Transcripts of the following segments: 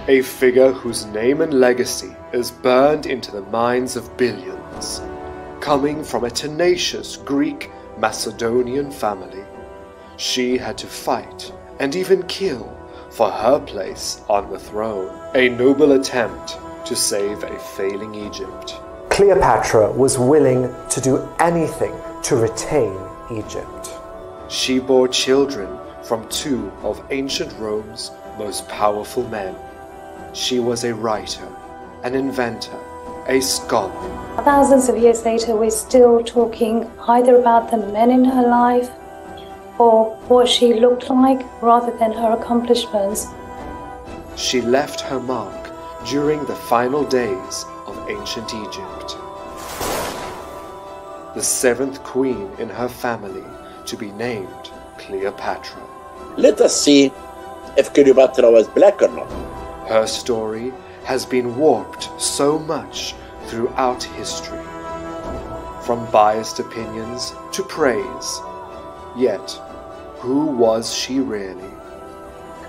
A figure whose name and legacy is burned into the minds of billions, coming from a tenacious Greek Macedonian family. She had to fight and even kill for her place on the throne, a noble attempt to save a failing Egypt. Cleopatra was willing to do anything to retain Egypt. She bore children from two of ancient Rome's most powerful men. She was a writer, an inventor, a scholar. Thousands of years later, we're still talking either about the men in her life or what she looked like rather than her accomplishments. She left her mark during the final days of ancient Egypt. The seventh queen in her family to be named Cleopatra. Let us see if Cleopatra was black or not. Her story has been warped so much throughout history, from biased opinions to praise. Yet, who was she really?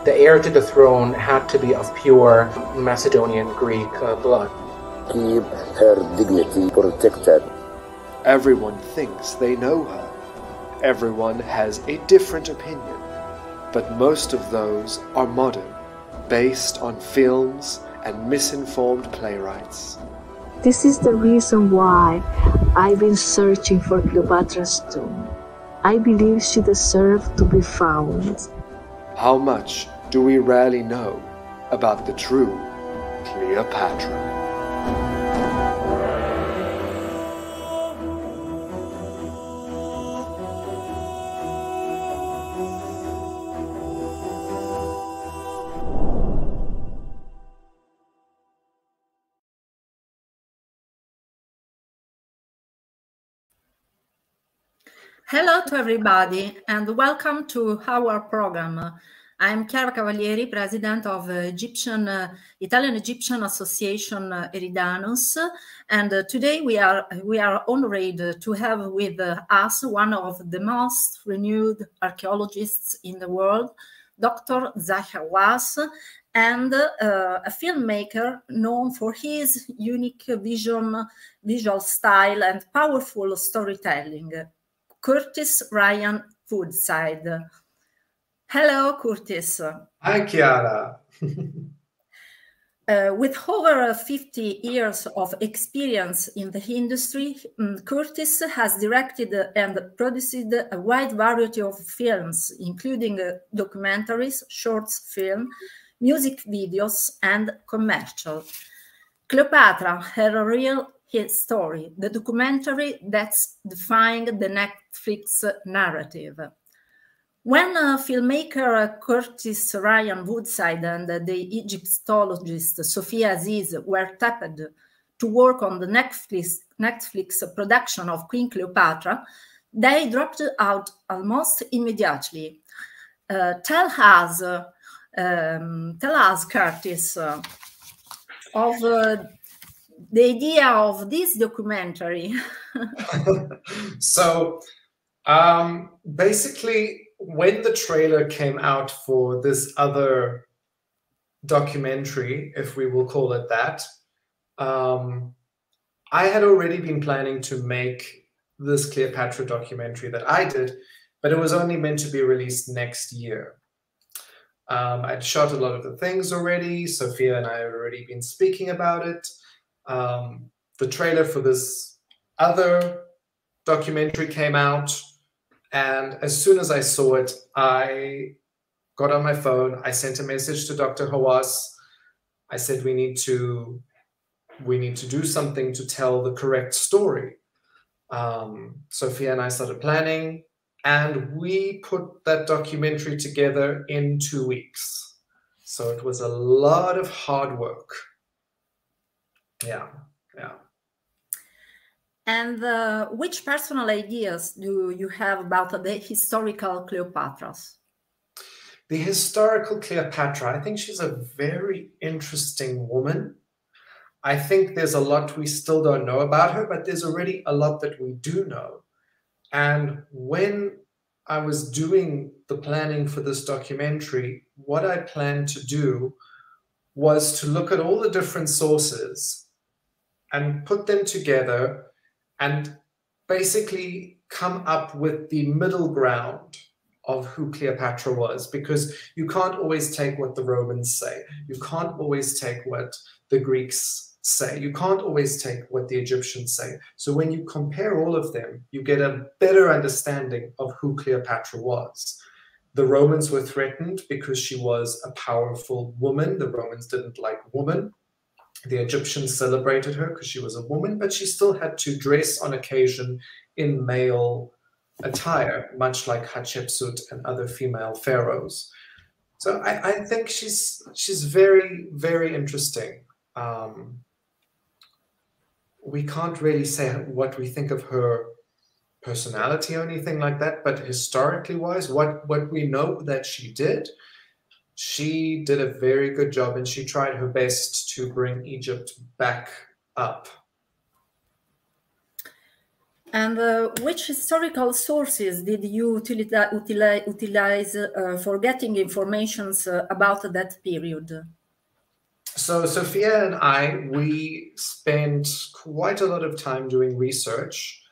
The heir to the throne had to be of pure Macedonian Greek blood. Keep her dignity protected. Everyone thinks they know her. Everyone has a different opinion, but most of those are modern, based on films and misinformed playwrights. This is the reason why I've been searching for Cleopatra's tomb. I believe she deserved to be found. How much do we rarely know about the true Cleopatra? Hello to everybody and welcome to our program. I'm Chiara Cavalieri, president of Italian-Egyptian Association Eridanus, and today we are honored to have with us one of the most renowned archaeologists in the world, Dr. Zahi Hawass, and a filmmaker known for his unique visual style and powerful storytelling, Curtis Ryan Woodside. Hello, Curtis. Hi, Chiara. With over 50 years of experience in the industry, Curtis has directed and produced a wide variety of films, including documentaries, short film, music videos, and commercial. Cleopatra had a real his story, the documentary that's defying the Netflix narrative. When filmmaker Curtis Ryan Woodside and the Egyptologist Sophia Aziz were tapped to work on the Netflix production of Queen Cleopatra, they dropped out almost immediately. Tell us, Curtis, of the idea of this documentary. So basically, when the trailer came out for this other documentary, if we will call it that, I had already been planning to make this Cleopatra documentary that I did, but it was only meant to be released next year. I'd shot a lot of the things already. Sophia and I had already been speaking about it. The trailer for this other documentary came out, and as soon as I saw it, I got on my phone. I sent a message to Dr. Hawass. I said, we need to do something to tell the correct story. Sophia and I started planning, and we put that documentary together in 2 weeks. So it was a lot of hard work. Yeah. And which personal ideas do you have about the historical Cleopatras? The historical Cleopatra, I think she's a very interesting woman. I think there's a lot we still don't know about her, but there's already a lot that we do know. And when I was doing the planning for this documentary, what I planned to do was to look at all the different sources and put them together and basically come up with the middle ground of who Cleopatra was, because you can't always take what the Romans say. You can't always take what the Greeks say. You can't always take what the Egyptians say. So when you compare all of them, you get a better understanding of who Cleopatra was. The Romans were threatened because she was a powerful woman. The Romans didn't like women. The Egyptians celebrated her because she was a woman, but she still had to dress on occasion in male attire, much like Hatshepsut and other female pharaohs. So I think she's very, very interesting. We can't really say what we think of her personality or anything like that, but historically wise, what we know that she did a very good job, and she tried her best to bring Egypt back up. And which historical sources did you utilize for getting information about that period? So Sophia and we spent quite a lot of time doing research.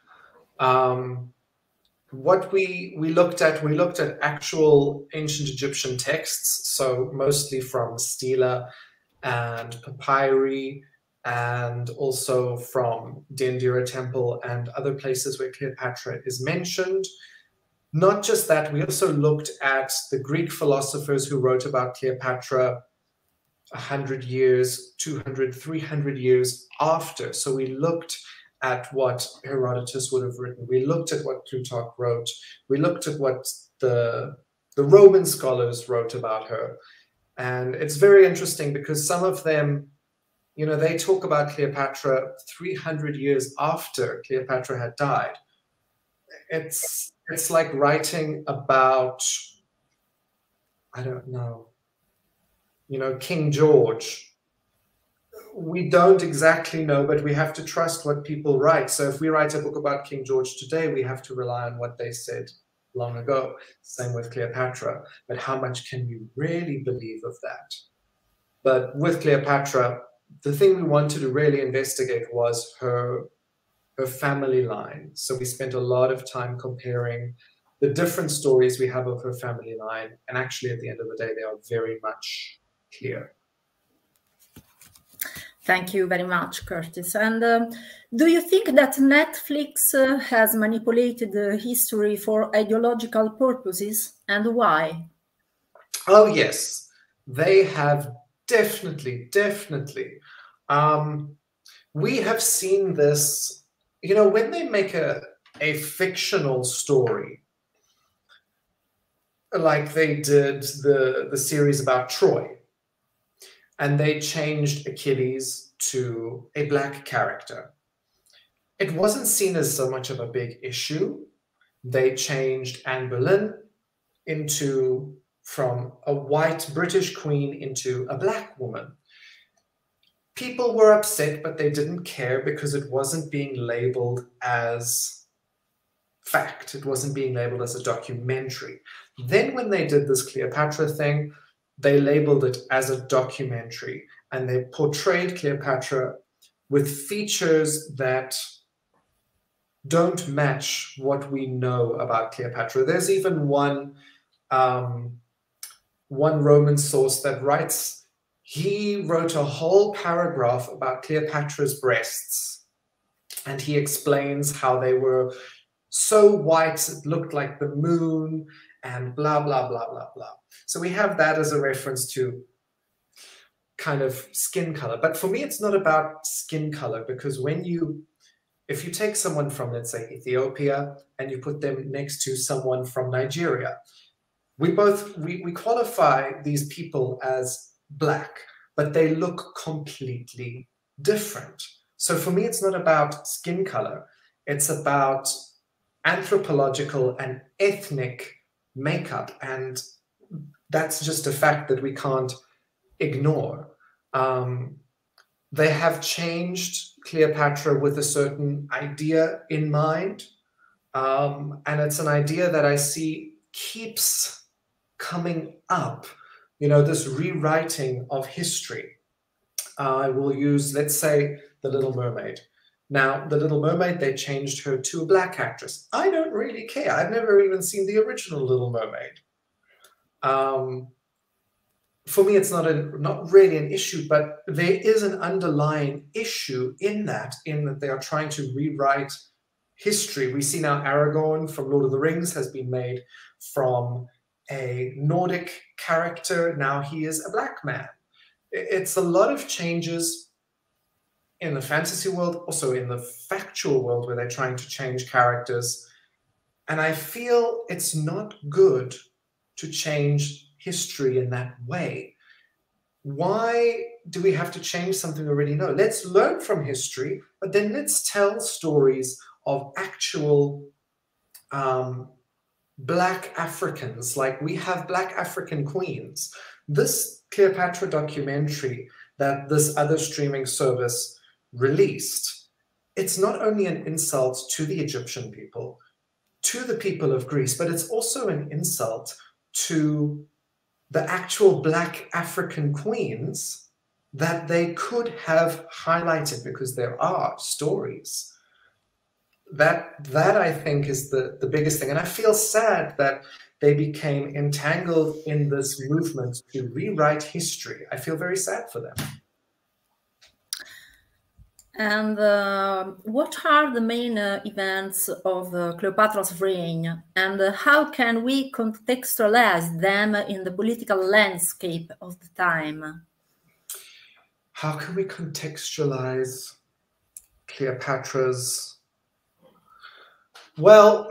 What we looked at actual ancient Egyptian texts, so mostly from stela and papyri, and also from Dendera Temple and other places where Cleopatra is mentioned. Not just that, we also looked at the Greek philosophers who wrote about Cleopatra 100 years, 200, 300 years after. So we looked at what Herodotus would have written. We looked at what Plutarch wrote. We looked at what the Roman scholars wrote about her. And it's very interesting because some of them, you know, they talk about Cleopatra 300 years after Cleopatra had died. It's like writing about, I don't know, you know, King George. We don't exactly know, but we have to trust what people write. So if we write a book about King George today, we have to rely on what they said long ago. Same with Cleopatra. But how much can you really believe of that? But with Cleopatra, the thing we wanted to really investigate was her family line. So we spent a lot of time comparing the different stories we have of her family line. And actually, at the end of the day, they are very much clear. Thank you very much, Curtis. And do you think that Netflix has manipulated history for ideological purposes, and why? Oh, yes. They have definitely. We have seen this, you know, when they make a fictional story, like they did the series about Troy, and they changed Achilles to a black character. It wasn't seen as so much of a big issue. They changed Anne Boleyn from a white British queen into a black woman. People were upset, but they didn't care because it wasn't being labeled as fact. It wasn't being labeled as a documentary. Then when they did this Cleopatra thing, they labeled it as a documentary, and they portrayed Cleopatra with features that don't match what we know about Cleopatra. There's even one Roman source that writes, he wrote a whole paragraph about Cleopatra's breasts, and he explains how they were so white it looked like the moon, and blah, blah, blah, blah, blah. So we have that as a reference to kind of skin color. But for me, it's not about skin color, because if you take someone from, let's say, Ethiopia, and you put them next to someone from Nigeria, we qualify these people as black, but they look completely different. So for me, it's not about skin color. It's about anthropological and ethnic makeup, and that's just a fact that we can't ignore. They have changed Cleopatra with a certain idea in mind, and it's an idea that I see keeps coming up you know, this rewriting of history. I will use, let's say, The Little Mermaid. Now, The Little Mermaid, they changed her to a black actress. I don't really care. I've never even seen the original Little Mermaid. For me, it's not really an issue, but there is an underlying issue in that they are trying to rewrite history. We see now Aragorn from Lord of the Rings has been made from a Nordic character. Now he is a black man. It's a lot of changes in the fantasy world, also in the factual world, where they're trying to change characters. And I feel it's not good to change history in that way. Why do we have to change something we already know? Let's learn from history, but then let's tell stories of actual Black Africans. Like, we have Black African queens. This Cleopatra documentary that this other streaming service released, it's not only an insult to the Egyptian people, to the people of Greece, but it's also an insult to the actual Black African queens that they could have highlighted, because there are stories. That I think is the biggest thing. And I feel sad that they became entangled in this movement to rewrite history. I feel very sad for them. And what are the main events of Cleopatra's reign, and how can we contextualize them in the political landscape of the time? How can we contextualize Cleopatra's? Well,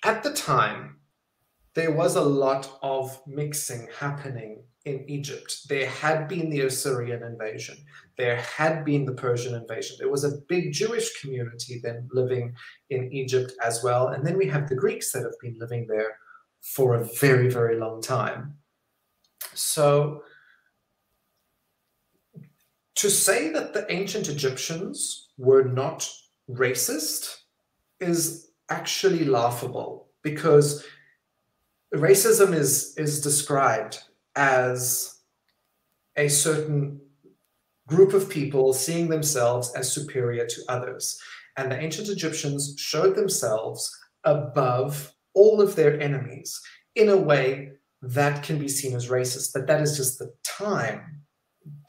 at the time, there was a lot of mixing happening in Egypt. There had been the Assyrian invasion. There had been the Persian invasion. There was a big Jewish community then living in Egypt as well. And then we have the Greeks that have been living there for a very, very long time. So to say that the ancient Egyptians were not racist is actually laughable, because racism is described as a certain group of people seeing themselves as superior to others. And the ancient Egyptians showed themselves above all of their enemies in a way that can be seen as racist. But that is just the time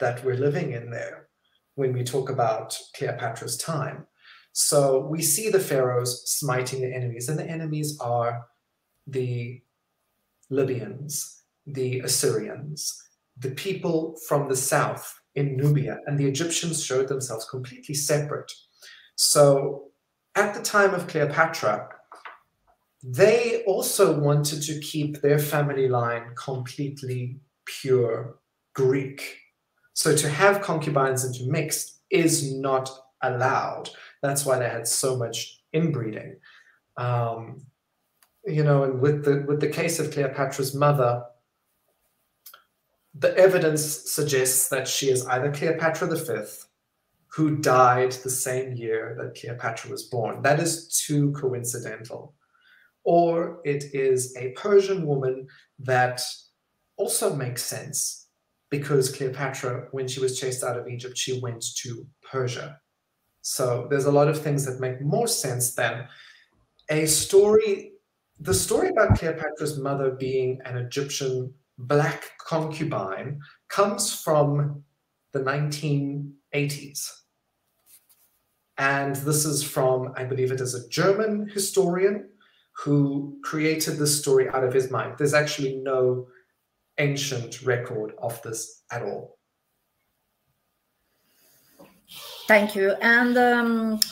that we're living in there when we talk about Cleopatra's time. So we see the pharaohs smiting the enemies, and the enemies are the Libyans, the Assyrians, the people from the south in Nubia, and the Egyptians showed themselves completely separate. So at the time of Cleopatra, they also wanted to keep their family line completely pure Greek. So to have concubines and to mix is not allowed. That's why they had so much inbreeding. You know, and with the case of Cleopatra's mother, the evidence suggests that she is either Cleopatra V, who died the same year that Cleopatra was born. That is too coincidental. Or it is a Persian woman that also makes sense, because Cleopatra, when she was chased out of Egypt, she went to Persia. So there's a lot of things that make more sense than a story. The story about Cleopatra's mother being an Egyptian Black concubine comes from the 1980s. And this is from, I believe it is a German historian who created this story out of his mind. There's actually no ancient record of this at all. Thank you. And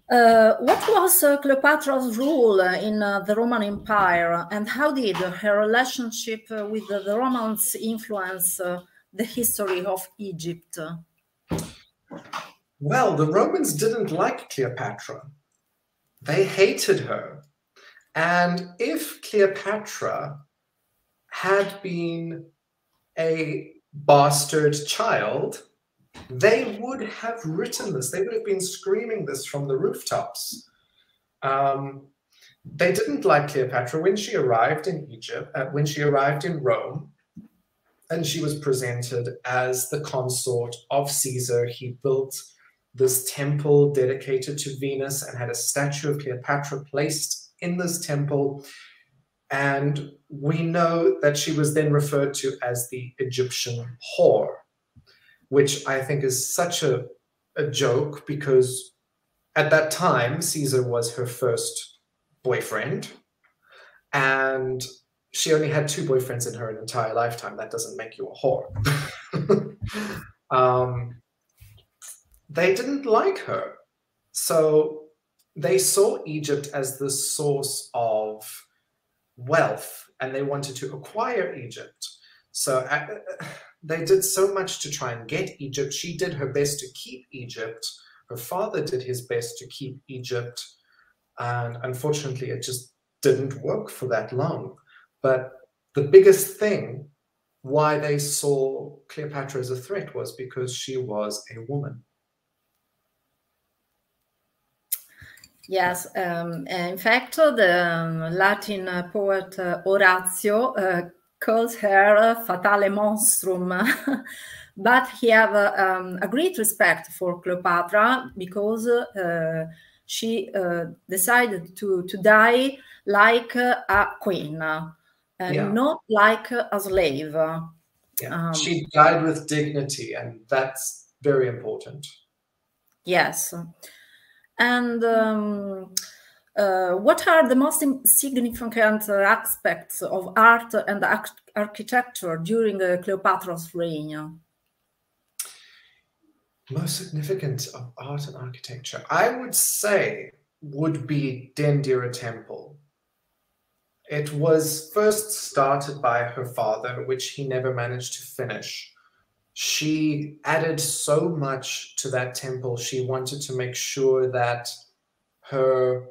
what was Cleopatra's role in the Roman Empire, and how did her relationship with the Romans influence the history of Egypt? Well, the Romans didn't like Cleopatra. They hated her. And if Cleopatra had been a bastard child, they would have written this. They would have been screaming this from the rooftops. They didn't like Cleopatra when she arrived in Egypt, when she arrived in Rome. and she was presented as the consort of Caesar. He built this temple dedicated to Venus and had a statue of Cleopatra placed in this temple. And we know that she was then referred to as the Egyptian whore, which I think is such a joke, because at that time, Caesar was her first boyfriend, and she only had 2 boyfriends in her entire lifetime. That doesn't make you a whore. They didn't like her. So they saw Egypt as the source of wealth, and they wanted to acquire Egypt. So they did so much to try and get Egypt. She did her best to keep Egypt. Her father did his best to keep Egypt. And unfortunately, it just didn't work for that long. But the biggest thing why they saw Cleopatra as a threat was because she was a woman. Yes, in fact, the Latin poet Horace calls her Fatale Monstrum, but he have a great respect for Cleopatra because she decided to die like a queen, and not like a slave. Yeah. She died with dignity, and that's very important. Yes. And what are the most significant aspects of art and architecture during Cleopatra's reign? Most significant of art and architecture, I would say, would be Dendera Temple. It was first started by her father, which he never managed to finish. She added so much to that temple. She wanted to make sure that the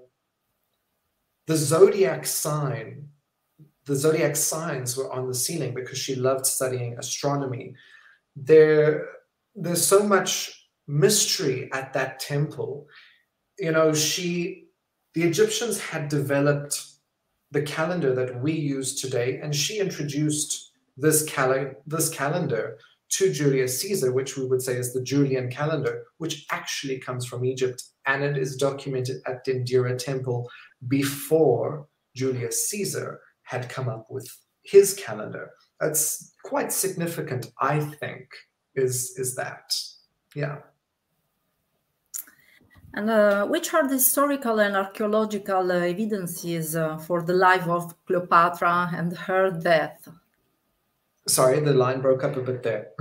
zodiac signs were on the ceiling, because she loved studying astronomy. There's so much mystery at that temple. You know, the Egyptians had developed the calendar that we use today, and she introduced this calendar to Julius Caesar, which we would say is the Julian calendar, which actually comes from Egypt, and it is documented at Dendera Temple before Julius Caesar had come up with his calendar. That's quite significant, I think, is that. Yeah. And which are the historical and archaeological evidences for the life of Cleopatra and her death? Sorry, the line broke up a bit there.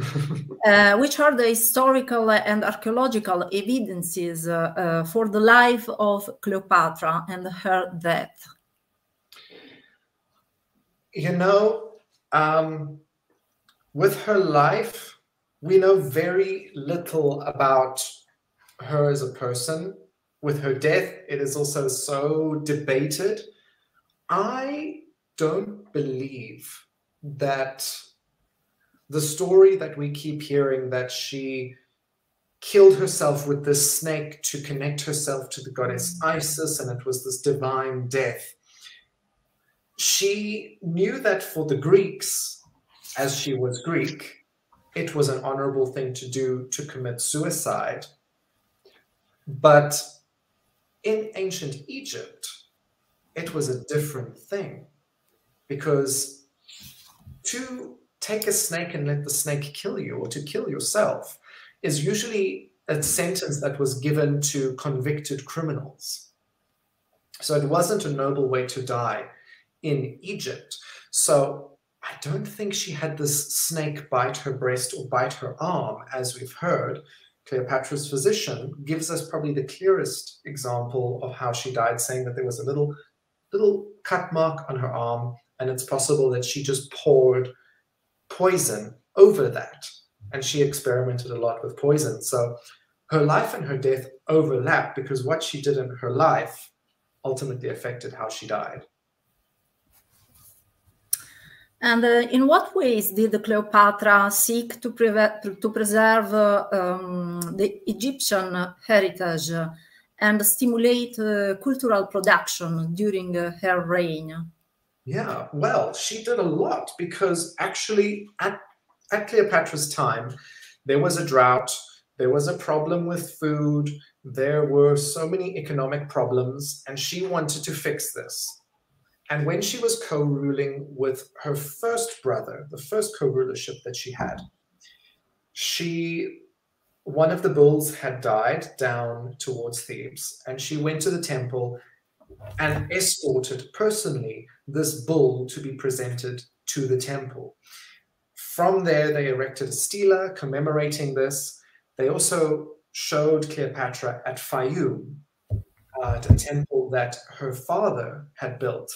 Which are the historical and archaeological evidences for the life of Cleopatra and her death? You know, with her life, we know very little about her as a person. With her death, it is also so debated. I don't believe that the story that we keep hearing, that she killed herself with this snake to connect herself to the goddess Isis, and it was this divine death. She knew that for the Greeks, as she was Greek, it was an honorable thing to do to commit suicide. But in ancient Egypt, it was a different thing, because to take a snake and let the snake kill you, or to kill yourself, is usually a sentence that was given to convicted criminals. So it wasn't a noble way to die in Egypt. So I don't think she had this snake bite her breast or bite her arm, as we've heard. Cleopatra's physician gives us probably the clearest example of how she died, saying that there was a little cut mark on her arm, and it's possible that she just poured poison over that, and she experimented a lot with poison. So her life and her death overlap, because what she did in her life ultimately affected how she died. And in what ways did Cleopatra seek to preserve the Egyptian heritage and stimulate cultural production during her reign? Yeah, well, she did a lot, because actually at at Cleopatra's time, there was a drought, there was a problem with food, there were so many economic problems, and she wanted to fix this. And when she was co-ruling with her first brother, the first co-rulership that she had, one of the bulls had died down towards Thebes, and she went to the temple and escorted personally this bull to be presented to the temple. From there, they erected a stela commemorating this. They also showed Cleopatra at Fayum, at a temple that her father had built.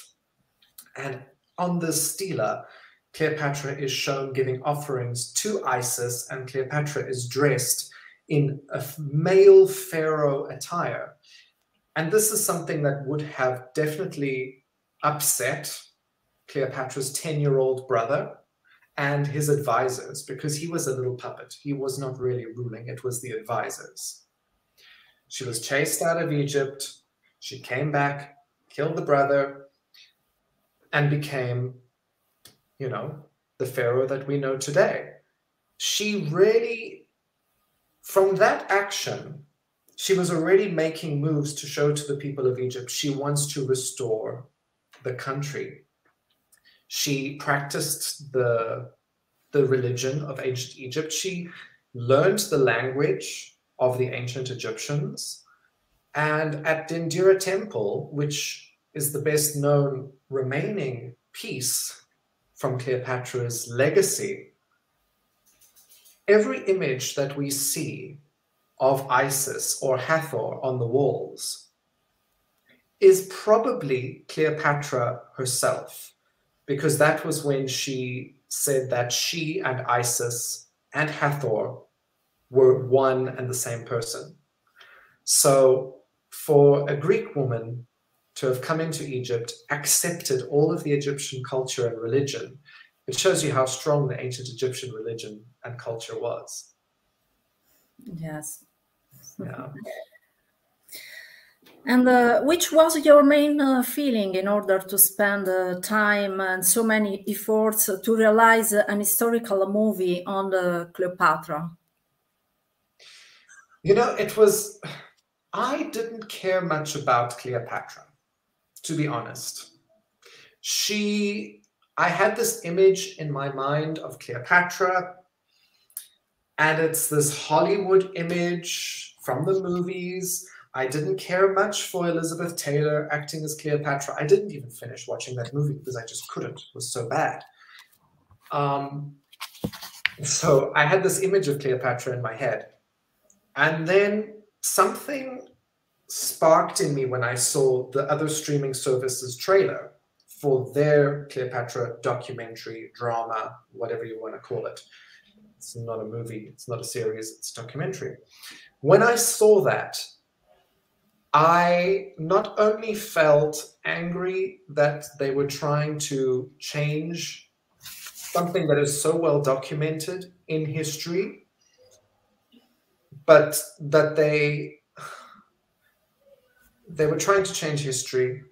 And on this stela, Cleopatra is shown giving offerings to Isis, and Cleopatra is dressed in a male pharaoh attire. And this is something that would have definitely upset Cleopatra's 10-year-old brother and his advisors, because he was a little puppet. He was not really ruling, it was the advisors. She was chased out of Egypt. She came back, killed the brother, and became, you know, the pharaoh that we know today. She really, from that action, she was already making moves to show to the people of Egypt she wants to restore the country. She practiced the religion of ancient Egypt. She learned the language of the ancient Egyptians. And at Dendera Temple, which is the best known remaining piece from Cleopatra's legacy, every image that we see of Isis or Hathor on the walls is probably Cleopatra herself, because that was when she said that she and Isis and Hathor were one and the same person. So for a Greek woman to have come into Egypt, accepted all of the Egyptian culture and religion, it shows you how strong the ancient Egyptian religion and culture was. Yes. Yeah. And which was your main feeling in order to spend time and so many efforts to realize an historical movie on Cleopatra? You know, I didn't care much about Cleopatra, to be honest. I had this image in my mind of Cleopatra, and it's this Hollywood image from the movies. I didn't care much for Elizabeth Taylor acting as Cleopatra. I didn't even finish watching that movie because I just couldn't. It was so bad. So I had this image of Cleopatra in my head. And then something sparked in me when I saw the other streaming services trailer for their Cleopatra documentary, drama, whatever you want to call it. It's not a movie, it's not a series, it's a documentary. When I saw that, I not only felt angry that they were trying to change something that is so well documented in history, but that they were trying to change history,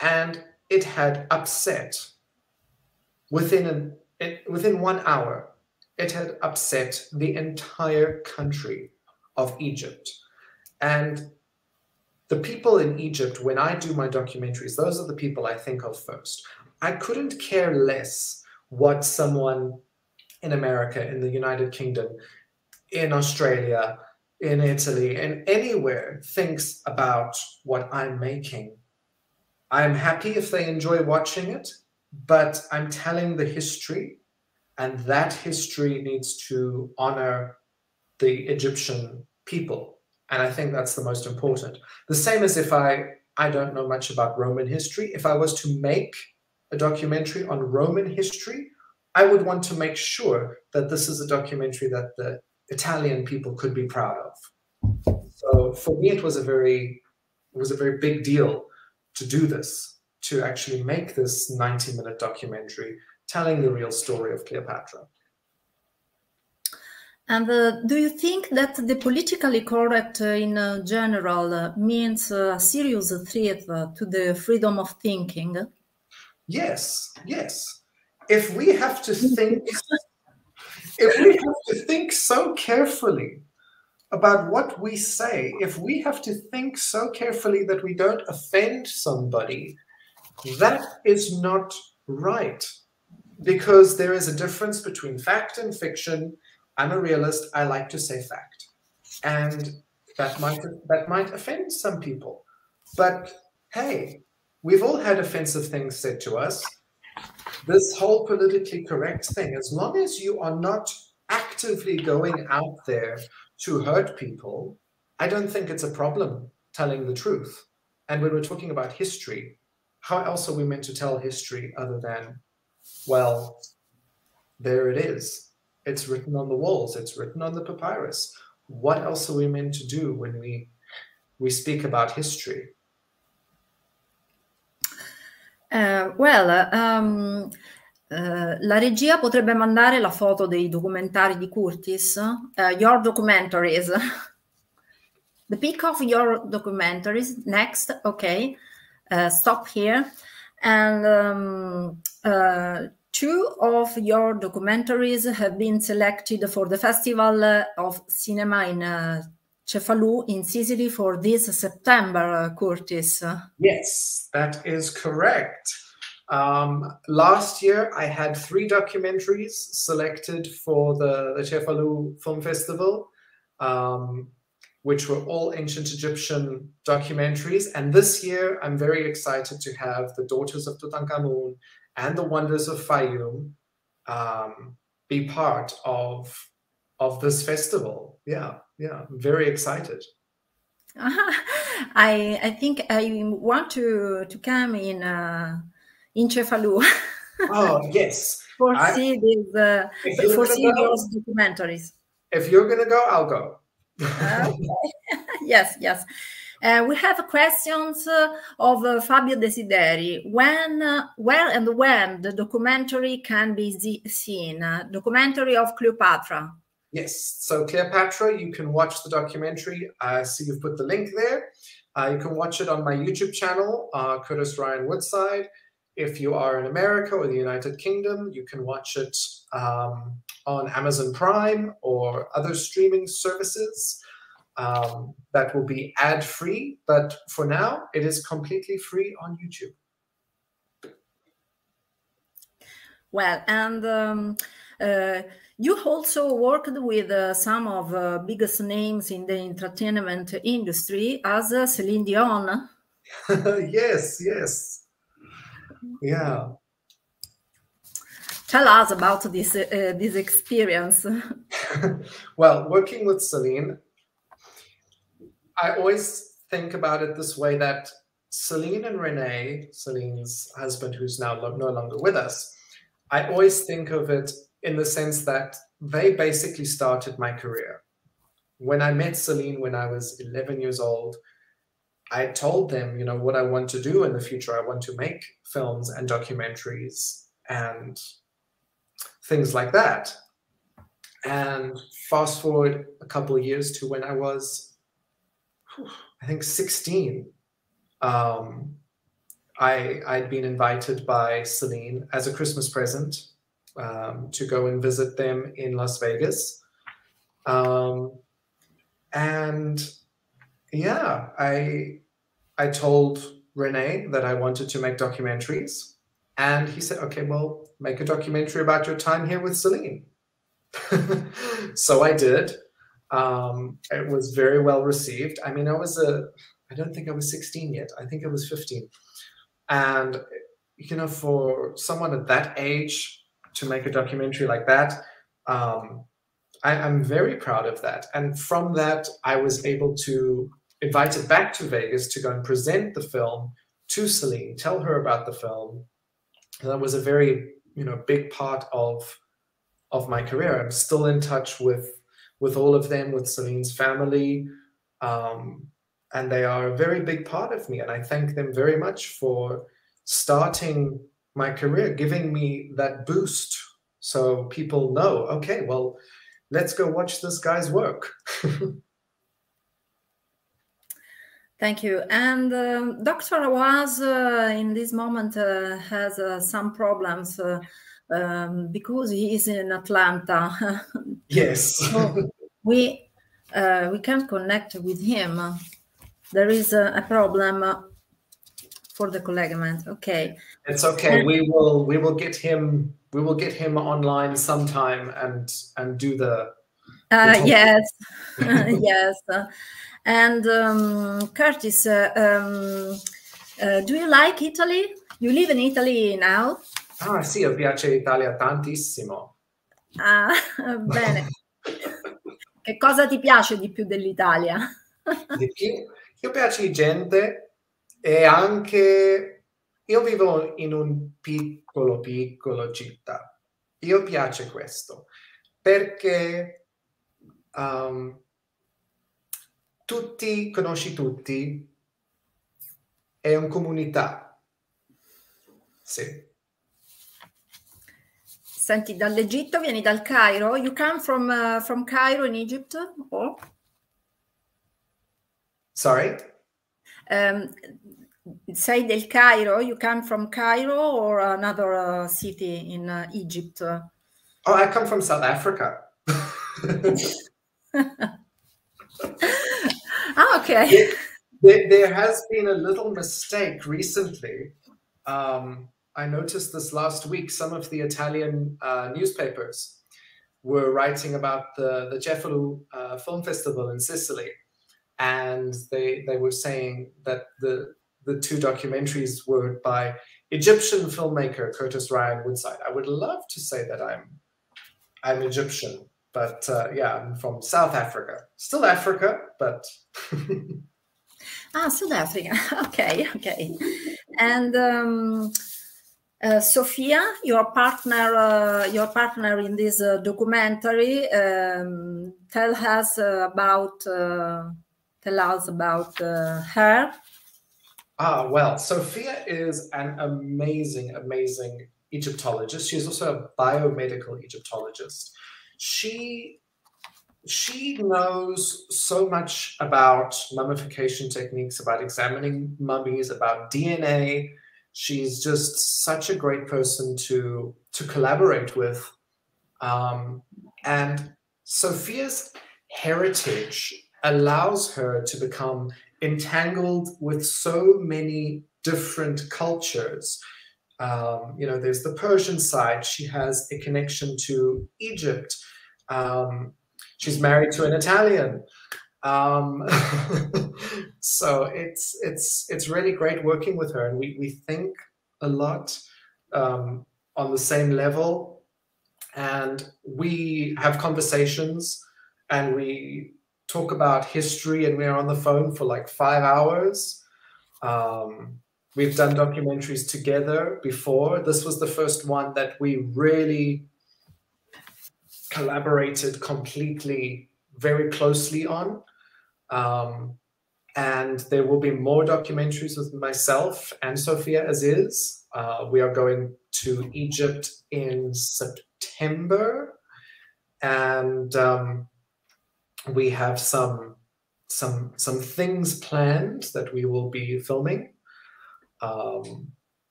and it had upset, within 1 hour, it had upset the entire country of Egypt. And the people in Egypt, when I do my documentaries, those are the people I think of first. I couldn't care less what someone in America, in the United Kingdom, in Australia, in Italy, and anywhere thinks about what I'm making. I'm happy if they enjoy watching it, but I'm telling the history, and that history needs to honor the Egyptian people. And I think that's the most important. The same as if I don't know much about Roman history. If I was to make a documentary on Roman history, I would want to make sure that this is a documentary that the Italian people could be proud of. So for me, it was a very big deal to do this, to actually make this 90-minute documentary telling the real story of Cleopatra. And do you think that the politically correct in general means a serious threat to the freedom of thinking? Yes, yes. If we have to think if we have to think so carefully about what we say, if we have to think so carefully that we don't offend somebody, that is not right. Because there is a difference between fact and fiction. I'm a realist. I like to say fact. And that might offend some people. But hey, we've all had offensive things said to us. This whole politically correct thing, as long as you are not actively going out there to hurt people, I don't think it's a problem telling the truth. And when we're talking about history, how else are we meant to tell history other than, well, there it is. It's written on the walls. It's written on the papyrus. What else are we meant to do when we speak about history? La regia potrebbe mandare la foto dei documentari di Curtis, your documentaries. The pic of your documentaries. Next, okay. Stop here. And two of your documentaries have been selected for the Festival of Cinema in Cefalù in Sicily for this September, Curtis. Yes, that is correct. Last year, I had 3 documentaries selected for the Cefalù Film Festival, which were all ancient Egyptian documentaries. And this year, I'm very excited to have The Daughters of Tutankhamun and The Wonders of Fayum be part of this festival. Yeah, I'm very excited. I think I want to come in Cefalù. Oh, yes. See those documentaries. If you're going to go, I'll go. Okay. Yes. We have questions of Fabio Desideri. Where and when the documentary can be seen? Documentary of Cleopatra. Yes, so Cleopatra, you can watch the documentary. I see you've put the link there. You can watch it on my YouTube channel, Curtis Ryan Woodside. If you are in America or the United Kingdom, you can watch it on Amazon Prime or other streaming services. That will be ad-free, but for now, it is completely free on YouTube. Well, and you also worked with some of biggest names in the entertainment industry, as Celine Dion. Yes. Yeah. Tell us about this experience. Well, working with Celine, I always think about it this way, that Celine and Renee, Celine's husband, who's now no longer with us, I always think of it in the sense that they basically started my career. When I met Celine when I was 11 years old, I told them, what I want to do in the future. I want to make films and documentaries and things like that. And fast forward a couple of years to when I was, I think, 16. I'd been invited by Celine as a Christmas present to go and visit them in Las Vegas. And yeah, I told Renee that I wanted to make documentaries. And he said, okay, well, make a documentary about your time here with Celine. So I did. It was very well received. I mean, I don't think I was 16 yet. I think I was 15. And, for someone at that age to make a documentary like that, I'm very proud of that. And from that, I was able to invite it back to Vegas to go and present the film to Celine, tell her about the film. And that was a very, big part of my career. I'm still in touch with all of them, with Celine's family. And they are a very big part of me. And I thank them very much for starting my career, giving me that boost so people know, okay, well, let's go watch this guy's work. Thank you. And Dr. Hawass in this moment has some problems because he is in Atlanta. Yes. So we can't connect with him. There is a problem for the collegamento. Okay. It's okay. We will get him. We will get him online sometime and do the yes, yes. And Curtis, do you like Italy? You live in Italy now? Ah, sì, mi piace l'Italia tantissimo. Ah, bene. Che cosa ti piace di più dell'Italia? Di più? Io piace gente e anche io vivo in un piccolo città. Io piace questo perché tutti, conosci tutti, è una comunità. Sì. Senti, dall'Egitto, vieni dal Cairo? You come from Cairo in Egypt? Or? Sorry? Sei del Cairo? You come from Cairo or another city in Egypt? Oh, I come from South Africa. Ah, okay. There has been a little mistake recently. I noticed this last week. Some of the Italian newspapers were writing about the Cefalù Film Festival in Sicily, and they were saying that the two documentaries were by Egyptian filmmaker Curtis Ryan Woodside. I would love to say that I'm Egyptian, but yeah, I'm from South Africa. Still Africa, but South Africa. Okay. And Sophia, your partner in this documentary, tell us about her. Well, Sophia is an amazing Egyptologist. She's also a biomedical Egyptologist. She knows so much about mummification techniques, about examining mummies, about DNA. She's just such a great person to collaborate with. And Sophia's heritage allows her to become entangled with so many different cultures. There's the Persian side. She has a connection to Egypt. She's married to an Italian. So it's really great working with her, and we think a lot on the same level, and we have conversations, and we talk about history, and we're on the phone for like 5 hours. We've done documentaries together before. This was the first one that we really collaborated completely, very closely on. And there will be more documentaries with myself and Sophia as is. We are going to Egypt in September, and we have some things planned that we will be filming.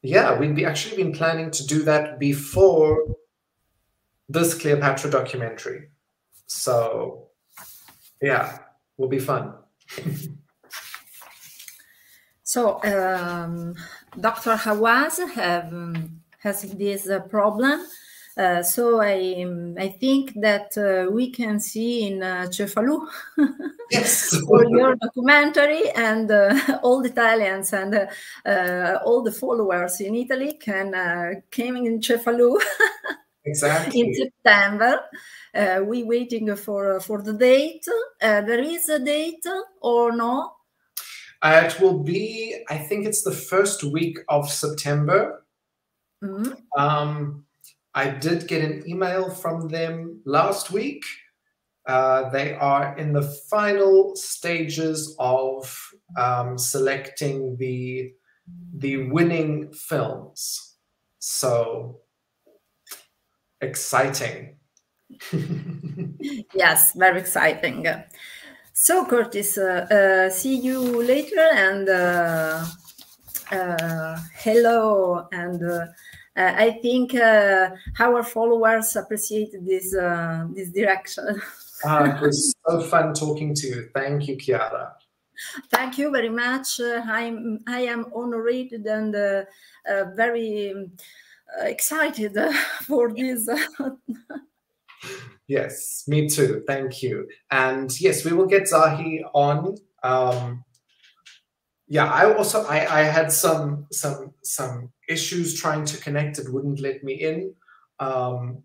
Yeah, we've actually been planning to do that before this Cleopatra documentary. So yeah, will be fun. So Dr. Hawass has this problem. So I think that we can see in Cefalù Yes. for your documentary, and all the Italians and all the followers in Italy can came in Cefalù. Exactly. In September. We're waiting for the date. There is a date or no? It will be, I think it's the first week of September. Mm-hmm. I did get an email from them last week. They are in the final stages of selecting the winning films. So exciting. Yes, very exciting. So Curtis, see you later, and hello, and I think our followers appreciate this direction. It was so fun talking to you. Thank you, Chiara. Thank you very much. I am honored and very excited for this. Yes, me too. Thank you. And yes, we will get Zahi on. Yeah, I had some issues trying to connect. It wouldn't let me in.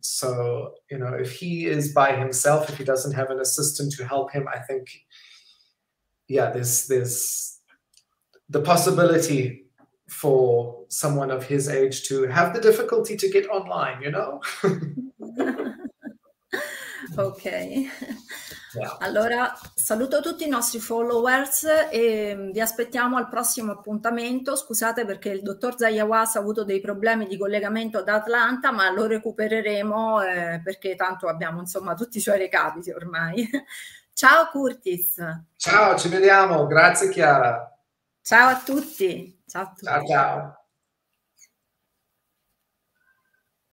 So, you know, if he is by himself, if he doesn't have an assistant to help him, I think, yeah, there's the possibility for someone of his age to have the difficulty to get online, you know? Ok. Yeah. Allora, saluto tutti i nostri followers e vi aspettiamo al prossimo appuntamento. Scusate perché il dottor Zahi Hawass ha avuto dei problemi di collegamento da Atlanta, ma lo recupereremo perché tanto abbiamo insomma tutti i suoi recapiti ormai. Ciao Curtis. Ciao, ci vediamo. Grazie Chiara. Ciao a tutti. Ciao a tutti. Ciao, ciao.